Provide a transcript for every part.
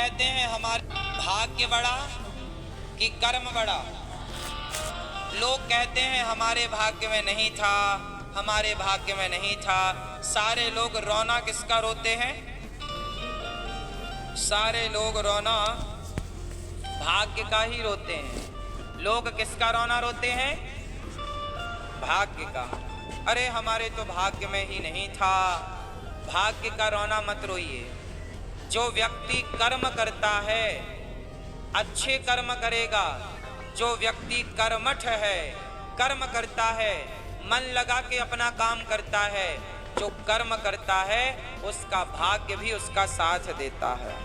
कहते हैं हमारे भाग्य बड़ा कि कर्म बड़ा। लोग कहते हैं हमारे भाग्य में नहीं था, हमारे भाग्य में नहीं था। सारे लोग रोना किसका रोते हैं? सारे लोग रोना भाग्य का ही रोते हैं। लोग किसका रोना रोते हैं? भाग्य का। अरे हमारे तो भाग्य में ही नहीं था। भाग्य का रोना मत रोइए। जो व्यक्ति कर्म करता है, अच्छे कर्म करेगा, जो व्यक्ति कर्मठ है, कर्म करता है, मन लगा के अपना काम करता है, जो कर्म करता है उसका भाग्य भी उसका साथ देता है।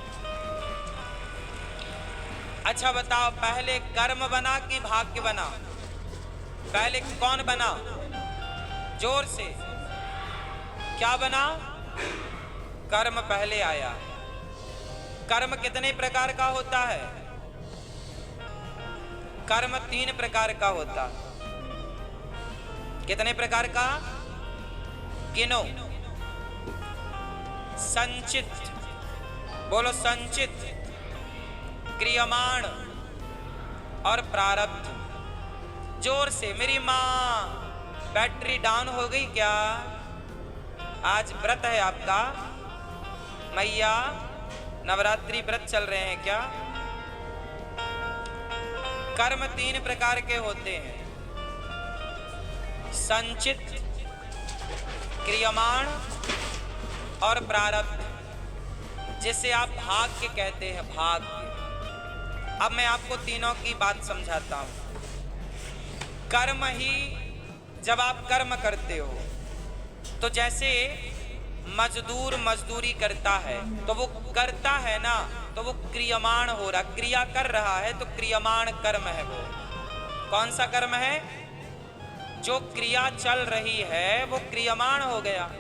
अच्छा बताओ, पहले कर्म बना कि भाग्य बना? पहले कौन बना? जोर से क्या बना? कर्म पहले आया। कर्म कितने प्रकार का होता है? कर्म 3 प्रकार का होता है। कितने प्रकार का? गिनो। संचित, बोलो संचित, क्रियमाण और प्रारब्ध। जोर से। मेरी माँ बैटरी डाउन हो गई क्या? आज व्रत है आपका? मैया नवरात्रि व्रत चल रहे हैं क्या? कर्म 3 प्रकार के होते हैं, संचित, क्रियमाण और प्रारब्ध, जिसे आप भाग्य कहते हैं। भाग्य। अब मैं आपको तीनों की बात समझाता हूं। कर्म ही, जब आप कर्म करते हो तो जैसे मजदूर मजदूरी करता है तो वो करता है ना, तो वो क्रियमाण हो रहा, क्रिया कर रहा है, तो क्रियमाण कर्म है। वो कौन सा कर्म है? जो क्रिया चल रही है वो क्रियमाण हो गया।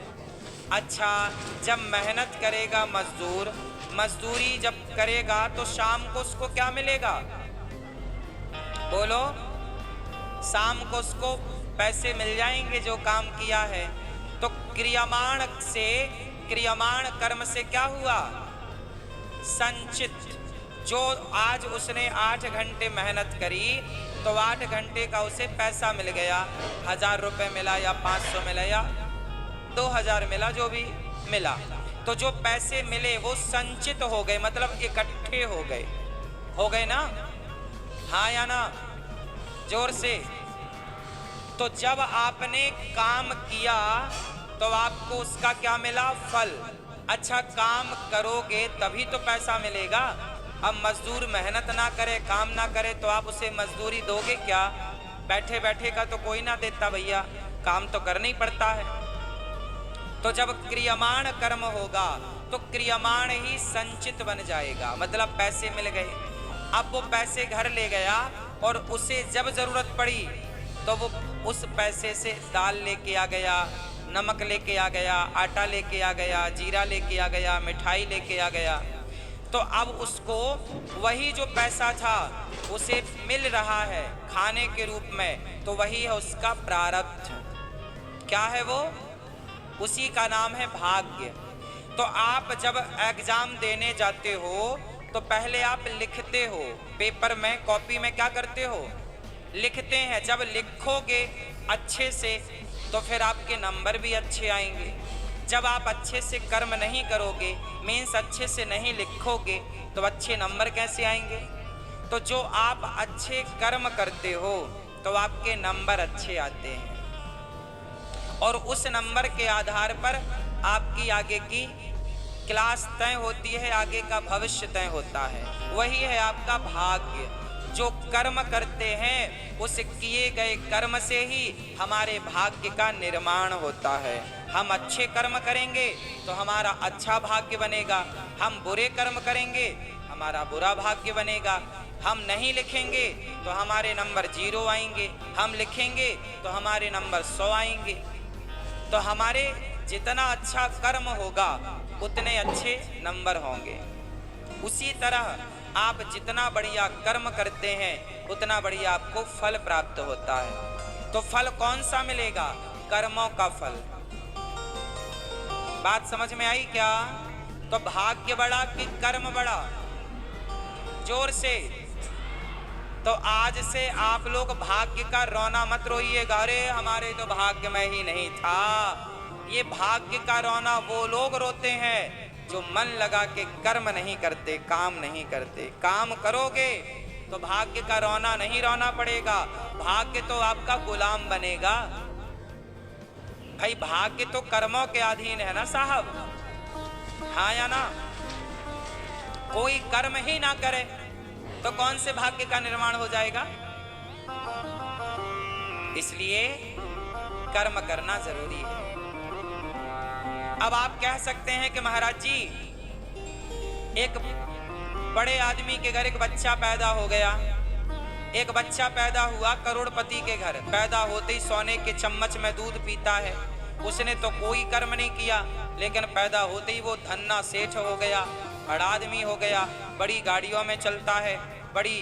अच्छा, जब मेहनत करेगा मजदूर, मजदूरी जब करेगा तो शाम को उसको क्या मिलेगा? बोलो। शाम को उसको पैसे मिल जाएंगे जो काम किया है। तो क्रियमाण से, क्रियमाण कर्म से क्या हुआ? संचित। जो आज उसने 8 घंटे मेहनत करी तो 8 घंटे का उसे पैसा मिल गया। 1000 रुपये मिला या 500 मिला या 2000 मिला, जो भी मिला। तो जो पैसे मिले वो संचित हो गए, मतलब इकट्ठे हो गए। हो गए ना? हाँ या ना? जोर से। तो जब आपने काम किया तो आपको उसका क्या मिला? फल। अच्छा, काम करोगे तभी तो पैसा मिलेगा। अब मजदूर मेहनत ना करे, काम ना करे, तो आप उसे मजदूरी दोगे क्या? बैठे बैठे का तो कोई ना देता भैया, काम तो करना ही पड़ता है। तो जब क्रियमाण कर्म होगा तो क्रियमाण ही संचित बन जाएगा, मतलब पैसे मिल गए। अब वो पैसे घर ले गया और उसे जब जरूरत पड़ी तो वो उस पैसे से दाल लेके आ गया, नमक लेके आ गया, आटा लेके आ गया, जीरा लेके आ गया, मिठाई लेके आ गया। तो अब उसको वही जो पैसा था उसे मिल रहा है खाने के रूप में, तो वही है उसका प्रारब्ध। क्या है वो? उसी का नाम है भाग्य। तो आप जब एग्जाम देने जाते हो तो पहले आप लिखते हो पेपर में, कॉपी में क्या करते हो? लिखते हैं। जब लिखोगे अच्छे से तो फिर आपके नंबर भी अच्छे आएंगे। जब आप अच्छे से कर्म नहीं करोगे, मीन्स अच्छे से नहीं लिखोगे, तो अच्छे नंबर कैसे आएंगे? तो जो आप अच्छे कर्म करते हो तो आपके नंबर अच्छे आते हैं और उस नंबर के आधार पर आपकी आगे की क्लास तय होती है, आगे का भविष्य तय होता है। वही है आपका भाग्य। जो कर्म करते हैं उस किए गए कर्म से ही हमारे भाग्य का निर्माण होता है। हम अच्छे कर्म करेंगे तो हमारा अच्छा भाग्य बनेगा, हम बुरे कर्म करेंगे हमारा बुरा भाग्य बनेगा। हम नहीं लिखेंगे तो हमारे नंबर 0 आएंगे, हम लिखेंगे तो हमारे नंबर 100 आएंगे। तो हमारे जितना अच्छा कर्म होगा उतने अच्छे नंबर होंगे। उसी तरह आप जितना बढ़िया कर्म करते हैं उतना बढ़िया आपको फल प्राप्त होता है। तो फल कौन सा मिलेगा? कर्मों का फल। बात समझ में आई क्या? तो भाग्य बड़ा कि कर्म बड़ा? जोर से। तो आज से आप लोग भाग्य का रोना मत रोइएगा, अरे हमारे तो भाग्य में ही नहीं था। ये भाग्य का रोना वो लोग रोते हैं जो मन लगा के कर्म नहीं करते, काम नहीं करते। काम करोगे तो भाग्य का रोना नहीं रोना पड़ेगा, भाग्य तो आपका गुलाम बनेगा। भाई भाग्य तो कर्मों के अधीन है ना साहब, हाँ या ना? कोई कर्म ही ना करे तो कौन से भाग्य का निर्माण हो जाएगा? इसलिए कर्म करना जरूरी है। अब आप कह सकते हैं कि महाराज जी, एक बड़े आदमी के घर एक बच्चा पैदा हो गया। एक बच्चा पैदा हुआ करोड़पति के घर, पैदा होते ही सोने के चम्मच में दूध पीता है। उसने तो कोई कर्म नहीं किया, लेकिन पैदा होते ही वो धन्ना सेठ हो गया, बड़ा आदमी हो गया, बड़ी गाड़ियों में चलता है, बड़ी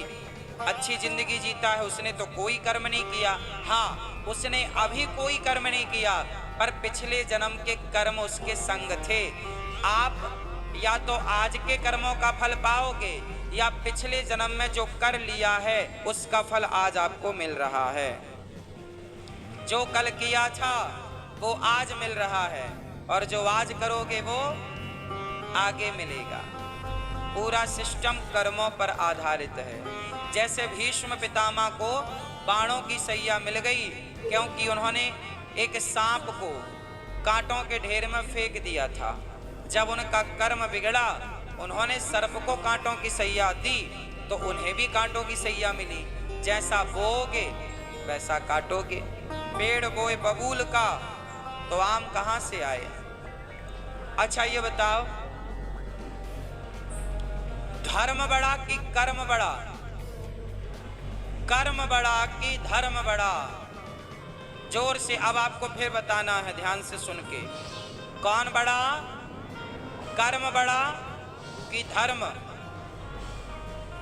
अच्छी जिंदगी जीता है। उसने तो कोई कर्म नहीं किया। हाँ, उसने अभी कोई कर्म नहीं किया, पर पिछले जन्म के कर्म उसके संग थे। आप या तो आज के कर्मों का फल पाओगे, या पिछले जन्म में जो कर लिया है उसका फल आज आपको मिल रहा है। जो कल किया था वो आज मिल रहा है, और जो आज करोगे वो आगे मिलेगा। पूरा सिस्टम कर्मों पर आधारित है। जैसे भीष्म पितामह को बाणों की सैया मिल गई, क्योंकि उन्होंने एक सांप को कांटों के ढेर में फेंक दिया था। जब उनका कर्म बिगड़ा, उन्होंने सर्प को कांटों की सैया दी, तो उन्हें भी कांटों की सैया मिली। जैसा बोओगे वैसा काटोगे। पेड़ बोए बबूल का तो आम कहाँ से आए? अच्छा ये बताओ, धर्म बड़ा कि कर्म बड़ा? कर्म बड़ा कि धर्म बड़ा? जोर से अब आपको फिर बताना है, ध्यान से सुन के। कौन बड़ा? कर्म बड़ा कि धर्म?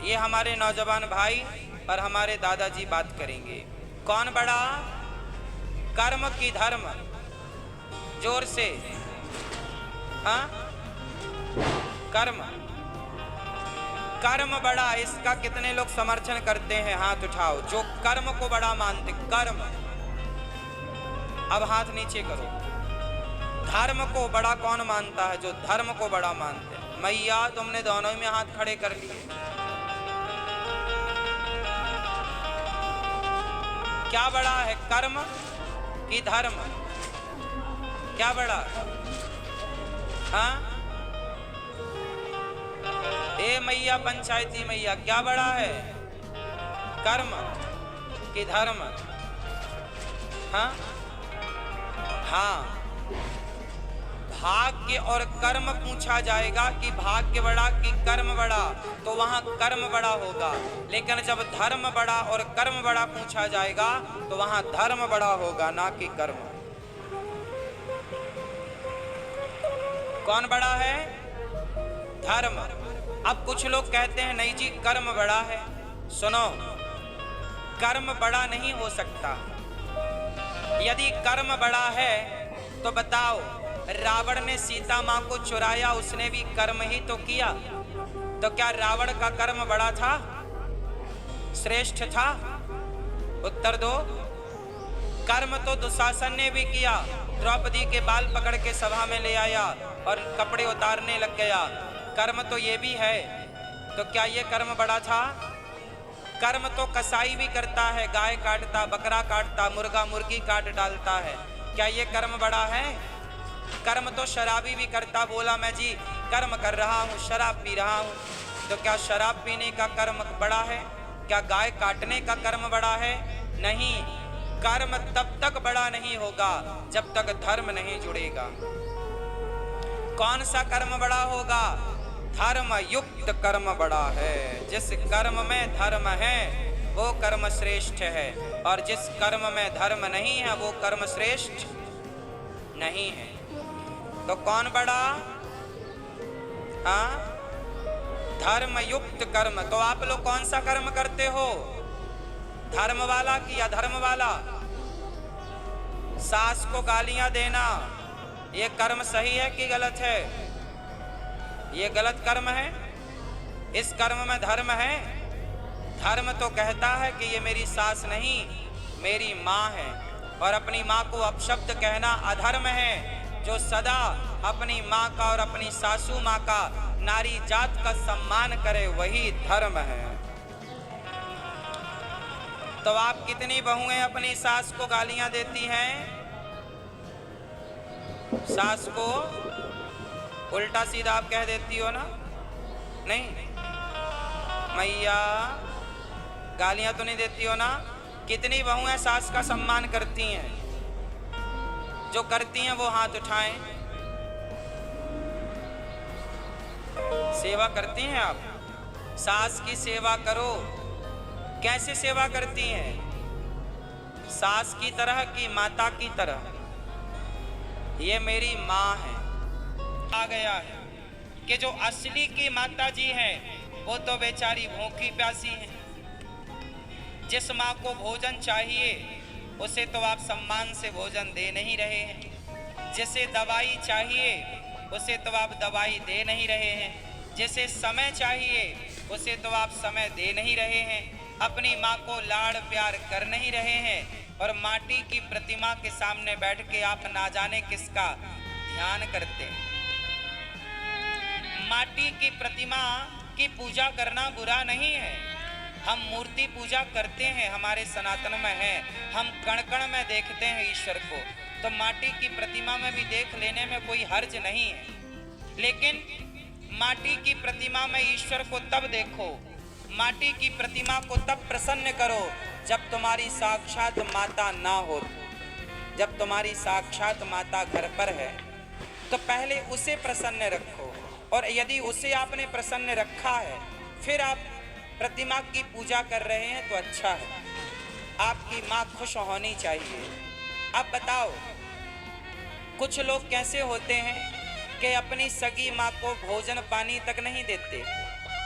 ये हमारे नौजवान भाई और हमारे दादाजी बात करेंगे। कौन बड़ा, कर्म की धर्म? जोर से। हाँ, कर्म। कर्म बड़ा, इसका कितने लोग समर्थन करते हैं? हाथ उठाओ जो कर्म को बड़ा मानते। कर्म, अब हाथ नीचे करो। धर्म को बड़ा कौन मानता है? जो धर्म को बड़ा मानते हैं। मैया तुमने दोनों में हाथ खड़े कर लिए। क्या बड़ा है, कर्म कि धर्म? क्या बड़ा? हाँ, ए मैया पंचायती मैया, क्या बड़ा है, कर्म कि धर्म? हाँ हाँ, भाग्य और कर्म पूछा जाएगा कि भाग्य बड़ा कि कर्म बड़ा, तो वहां कर्म बड़ा होगा। लेकिन जब धर्म बड़ा और कर्म बड़ा पूछा जाएगा तो वहां धर्म बड़ा होगा, ना कि कर्म। कौन बड़ा है? धर्म। अब कुछ लोग कहते हैं नहीं जी कर्म बड़ा है। सुनो, कर्म बड़ा नहीं हो सकता। यदि कर्म बड़ा है तो बताओ, रावण ने सीता मां को चुराया, उसने भी कर्म ही तो किया। तो क्या रावण का कर्म बड़ा था, श्रेष्ठ था? उत्तर दो। कर्म तो दुशासन ने भी किया, द्रौपदी के बाल पकड़ के सभा में ले आया और कपड़े उतारने लग गया। कर्म तो ये भी है। तो क्या ये कर्म बड़ा था? कर्म तो कसाई भी करता है, गाय काटता, बकरा काटता, मुर्गा मुर्गी काट डालता है। क्या ये कर्म बड़ा है? कर्म तो शराबी भी करता, बोला मैं जी कर्म कर रहा हूँ, शराब पी रहा हूँ। तो क्या शराब पीने का कर्म बड़ा है? क्या गाय काटने का कर्म बड़ा है? नहीं। कर्म तब तक बड़ा नहीं होगा जब तक धर्म नहीं जुड़ेगा। कौन सा कर्म बड़ा होगा? धर्म युक्त कर्म बड़ा है। जिस कर्म में धर्म है वो कर्म श्रेष्ठ है, और जिस कर्म में धर्म नहीं है वो कर्म श्रेष्ठ नहीं है। तो कौन बड़ा? हाँ, धर्म युक्त कर्म। तो आप लोग कौन सा कर्म करते हो, धर्म वाला कि अधर्म वाला? सास को गालियां देना ये कर्म सही है कि गलत है? ये गलत कर्म है। इस कर्म में धर्म है? धर्म तो कहता है कि ये मेरी सास नहीं, मेरी माँ है, और अपनी माँ को अपशब्द कहना अधर्म है। जो सदा अपनी माँ का और अपनी सासू माँ का, नारी जात का सम्मान करे, वही धर्म है। तो आप कितनी बहुएं अपनी सास को गालियां देती हैं? सास को उल्टा सीधा आप कह देती हो ना? नहीं, मैया गालियां तो नहीं देती हो ना? कितनी बहुएं सास का सम्मान करती हैं? जो करती हैं वो हाथ उठाएं। सेवा करती हैं आप? सास की सेवा करो। कैसे सेवा करती हैं? सास की तरह कि माता की तरह? ये मेरी माँ है। आ गया है कि जो असली की माता जी हैं वो तो बेचारी भूखी प्यासी हैं। जिस माँ को भोजन चाहिए उसे तो आप सम्मान से भोजन दे नहीं रहे हैं। जिसे दवाई चाहिए उसे तो आप दवाई दे नहीं रहे हैं। जिसे समय चाहिए उसे तो आप समय दे नहीं रहे हैं। अपनी माँ को लाड़ प्यार कर नहीं रहे हैं, और माटी की प्रतिमा के सामने बैठ के आप ना जाने किसका ध्यान करते हैं। माटी की प्रतिमा की पूजा करना बुरा नहीं है। हम मूर्ति पूजा करते हैं, हमारे सनातन में है। हम कण कण में देखते हैं ईश्वर को, तो माटी की प्रतिमा में भी देख लेने में कोई हर्ज नहीं है। लेकिन माटी की प्रतिमा में ईश्वर को तब देखो, माटी की प्रतिमा को तब प्रसन्न करो जब तुम्हारी साक्षात माता ना हो। जब तुम्हारी साक्षात माता घर पर है तो पहले उसे प्रसन्न रखो, और यदि उसे आपने प्रसन्न रखा है फिर आप प्रतिमा की पूजा कर रहे हैं तो अच्छा है। आपकी माँ खुश होनी चाहिए। अब बताओ, कुछ लोग कैसे होते हैं कि अपनी सगी माँ को भोजन पानी तक नहीं देते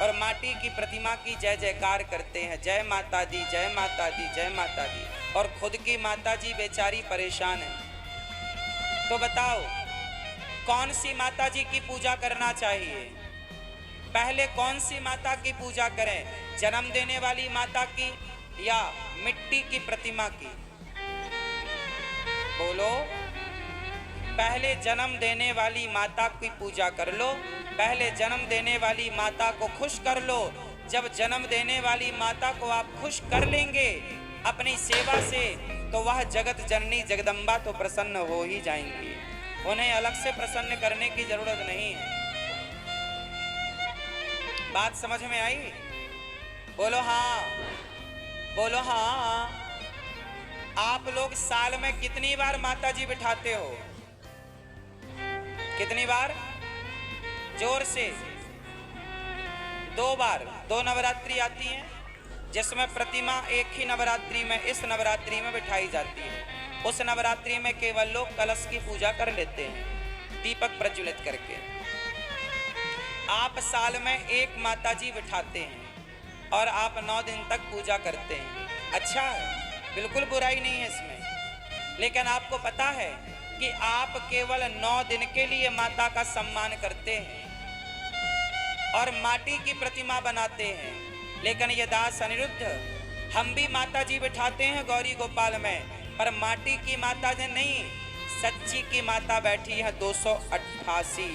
और माटी की प्रतिमा की जय जयकार करते हैं, जय माता दी, जय माता दी, जय माता दी, और खुद की माता जी बेचारी परेशान है। तो बताओ, कौन सी माता जी की पूजा करना चाहिए? पहले कौन सी माता की पूजा करें? जन्म देने वाली माता की या मिट्टी की प्रतिमा की? बोलो। पहले जन्म देने वाली माता की पूजा कर लो। पहले जन्म देने वाली माता को खुश कर लो। जब जन्म देने वाली माता को आप खुश कर लेंगे अपनी सेवा से, तो वह जगत जननी जगदम्बा तो प्रसन्न हो ही जाएंगी। उन्हें अलग से प्रसन्न करने की जरूरत नहीं है। बात समझ में आई? बोलो हाँ, बोलो हाँ। आप लोग साल में कितनी बार माता जी बिठाते हो? कितनी बार? जोर से। 2 बार। 2 नवरात्रि आती हैं जिसमें प्रतिमा एक ही नवरात्रि में, इस नवरात्रि में बिठाई जाती है। उस नवरात्रि में केवल लोग कलश की पूजा कर लेते हैं दीपक प्रज्वलित करके। आप साल में एक माता जी बिठाते हैं और आप 9 दिन तक पूजा करते हैं। अच्छा है, बिल्कुल बुराई नहीं है इसमें। लेकिन आपको पता है कि आप केवल 9 दिन के लिए माता का सम्मान करते हैं और माटी की प्रतिमा बनाते हैं। लेकिन ये दास अनिरुद्ध, हम भी माता जी बिठाते हैं गौरी गोपाल में, पर माटी की माता जी नहीं, सच्ची की माता बैठी है 288।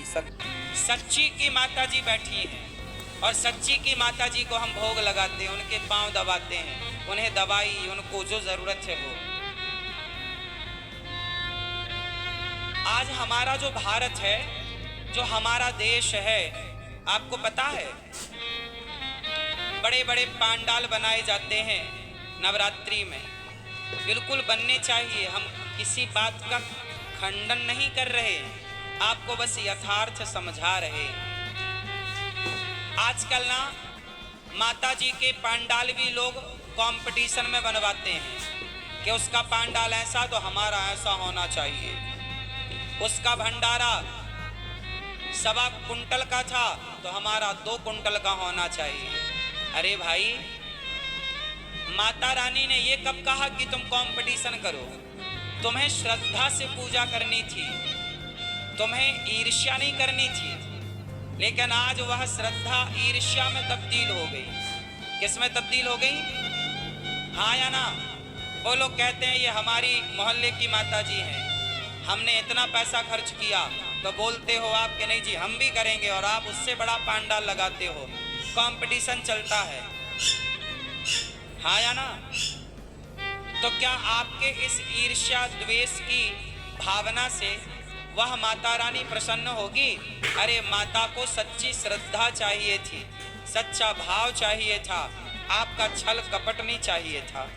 सच्ची की माता जी बैठी हैं, और सच्ची की माता जी को हम भोग लगाते हैं, उनके पांव दबाते हैं, उन्हें दवाई, उनको जो जरूरत है वो। आज हमारा जो भारत है, जो हमारा देश है, आपको पता है बड़े बड़े पंडाल बनाए जाते हैं नवरात्रि में। बिल्कुल बनने चाहिए, हम किसी बात का खंडन नहीं कर रहे, आपको बस यथार्थ समझा रहे। आजकल ना माता जी के पंडाल भी लोग कंपटीशन में बनवाते हैं कि उसका पंडाल ऐसा तो हमारा ऐसा होना चाहिए, उसका भंडारा 1.25 कुंटल का था तो हमारा 2 कुंटल का होना चाहिए। अरे भाई, माता रानी ने ये कब कहा कि तुम कंपटीशन करो? तुम्हें श्रद्धा से पूजा करनी थी, तुम्हें ईर्ष्या नहीं करनी थी। लेकिन आज वह श्रद्धा ईर्ष्या में तब्दील हो गई। किस में तब्दील हो गई? हाँ या ना? वो लोग कहते हैं ये हमारी मोहल्ले की माता जी हैं, हमने इतना पैसा खर्च किया, तो बोलते हो आप कि नहीं जी हम भी करेंगे, और आप उससे बड़ा पांडाल लगाते हो। कंपटीशन चलता है, हाँ या ना? तो क्या आपके इस ईर्ष्या द्वेष की भावना से वह माता रानी प्रसन्न होगी? अरे माता को सच्ची श्रद्धा चाहिए थी, सच्चा भाव चाहिए था, आपका छल कपट नहीं चाहिए था।